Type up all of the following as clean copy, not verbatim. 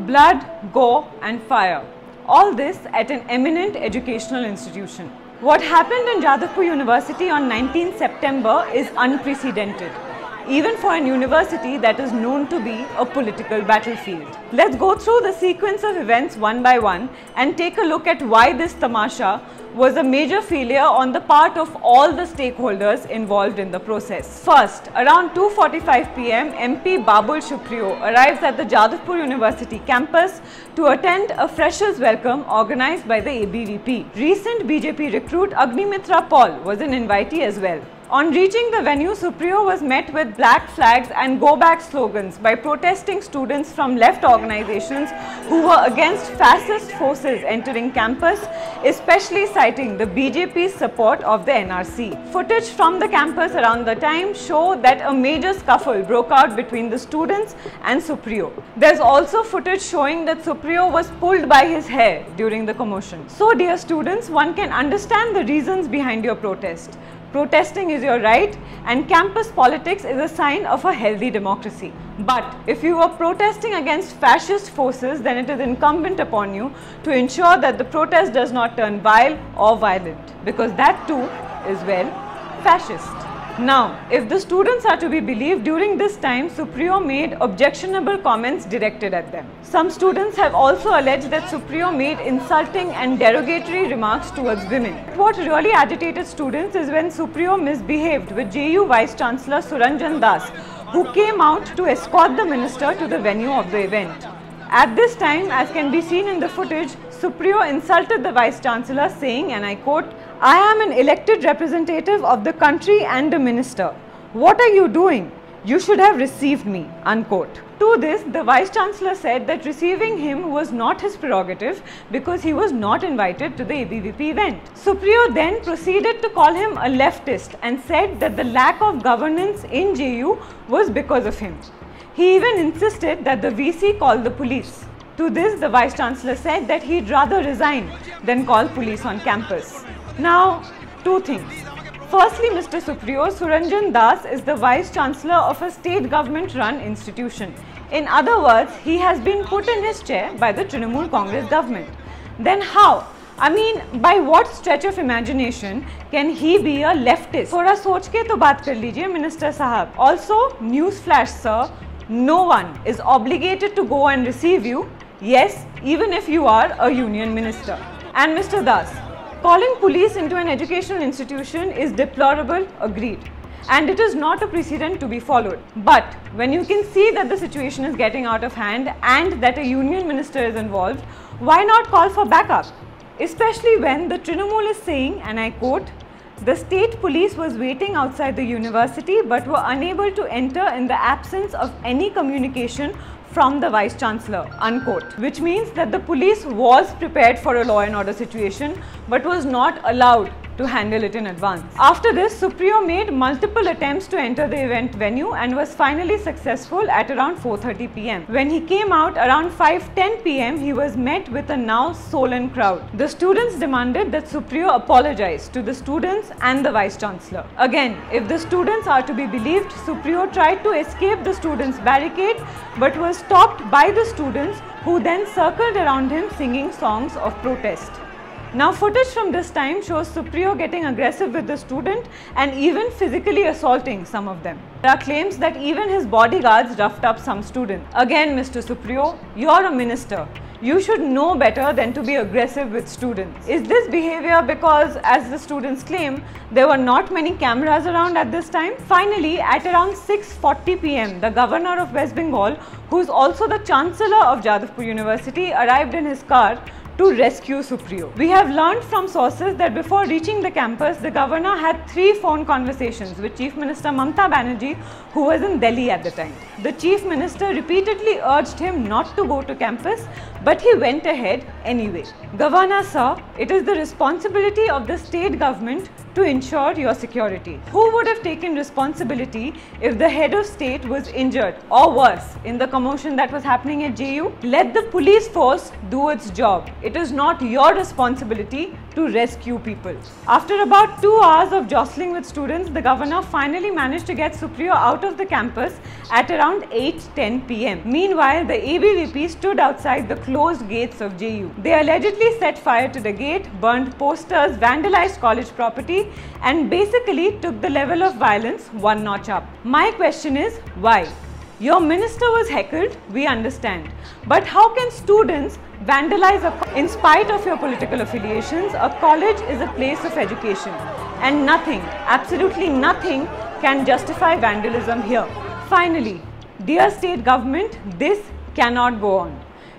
blood, gore and fire. All this at an eminent educational institution. What happened in Jadavpur University on 19 September is unprecedented, even for an university that is known to be a political battlefield. Let's go through the sequence of events one by one and take a look at why this tamasha was a major failure on the part of all the stakeholders involved in the process. First, around 2:45 p.m, MP Babul Supriyo arrives at the Jadavpur University campus to attend a freshers' welcome organized by the ABVP. Recent BJP recruit Agnimitra Paul was an invitee as well. On reaching the venue, Supriyo was met with black flags and go back slogans by protesting students from left organizations who were against fascist forces entering campus, especially citing the BJP's support of the NRC. Footage from the campus around the time show that a major scuffle broke out between the students and Supriyo. There's also footage showing that Supriyo was pulled by his hair during the commotion. So dear students, one can understand the reasons behind your protest. Protesting is your right and campus politics is a sign of a healthy democracy. But if you are protesting against fascist forces, then it is incumbent upon you to ensure that the protest does not turn vile or violent, because that too is, well, fascist. Now, if the students are to be believed, during this time, Supriyo made objectionable comments directed at them. Some students have also alleged that Supriyo made insulting and derogatory remarks towards women. What really agitated students is when Supriyo misbehaved with JU Vice Chancellor Suranjan Das, who came out to escort the minister to the venue of the event. At this time, as can be seen in the footage, Supriyo insulted the Vice Chancellor saying, and I quote, "I am an elected representative of the country and a minister. What are you doing? You should have received me," unquote. To this, the Vice Chancellor said that receiving him was not his prerogative because he was not invited to the ABVP event. Supriyo then proceeded to call him a leftist and said that the lack of governance in JU was because of him. He even insisted that the VC call the police. To this, the Vice Chancellor said that he'd rather resign than call police on campus. Now, two things. Firstly, Mr. Supriyo, Suranjan Das is the Vice Chancellor of a state government-run institution. In other words, he has been put in his chair by the Trinamool Congress government. Then how? I mean, by what stretch of imagination can he be a leftist? थोड़ा सोच के तो बात कर लीजिए, Minister Sahab. Also, news flash, sir. No one is obligated to go and receive you, yes, even if you are a union minister. And Mr. Das, calling police into an educational institution is deplorable, agreed. And it is not a precedent to be followed. But when you can see that the situation is getting out of hand and that a union minister is involved, why not call for backup? Especially when the Trinamool is saying, and I quote, "The state police was waiting outside the university but were unable to enter in the absence of any communication from the Vice Chancellor," unquote. Which means that the police was prepared for a law and order situation but was not allowed to handle it in advance. After this, Supriyo made multiple attempts to enter the event venue and was finally successful at around 4:30 p.m. When he came out around 5:10 p.m, he was met with a now sullen crowd. The students demanded that Supriyo apologize to the students and the Vice Chancellor. Again, if the students are to be believed, Supriyo tried to escape the students' barricade but was stopped by the students, who then circled around him singing songs of protest. Now, footage from this time shows Supriyo getting aggressive with the student and even physically assaulting some of them. There are claims that even his bodyguards roughed up some students. Again, Mr. Supriyo, you're a minister. You should know better than to be aggressive with students. Is this behavior because, as the students claim, there were not many cameras around at this time? Finally, at around 6:40 p.m, the governor of West Bengal, who is also the chancellor of Jadavpur University, arrived in his car to rescue Supriyo. We have learned from sources that before reaching the campus, the governor had 3 phone conversations with Chief Minister Mamta Banerjee, who was in Delhi at the time. The Chief Minister repeatedly urged him not to go to campus, but he went ahead anyway. Governor sir, it is the responsibility of the state government to ensure your security. Who would have taken responsibility if the head of state was injured or worse in the commotion that was happening at JU? Let the police force do its job. It is not your responsibility to rescue people. After about 2 hours of jostling with students, the governor finally managed to get Supriyo out of the campus at around 8:10 p.m. Meanwhile, the ABVP stood outside the closed gates of JU. They allegedly set fire to the gate, burned posters, vandalized college property, and basically took the level of violence one notch up. My question is, why? Your minister was heckled, we understand. But how can students vandalize in spite of your political affiliations? A college is a place of education, and nothing, absolutely nothing, can justify vandalism here. Finally, dear state government, this cannot go on.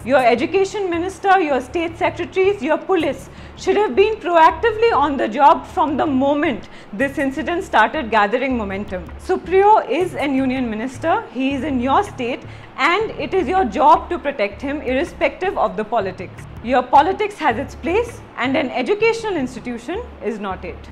Your education minister, your state secretaries, your police should have been proactively on the job from the moment this incident started gathering momentum. Supriyo is an union minister, he is in your state, and it is your job to protect him irrespective of the politics. Your politics has its place, and an educational institution is not it.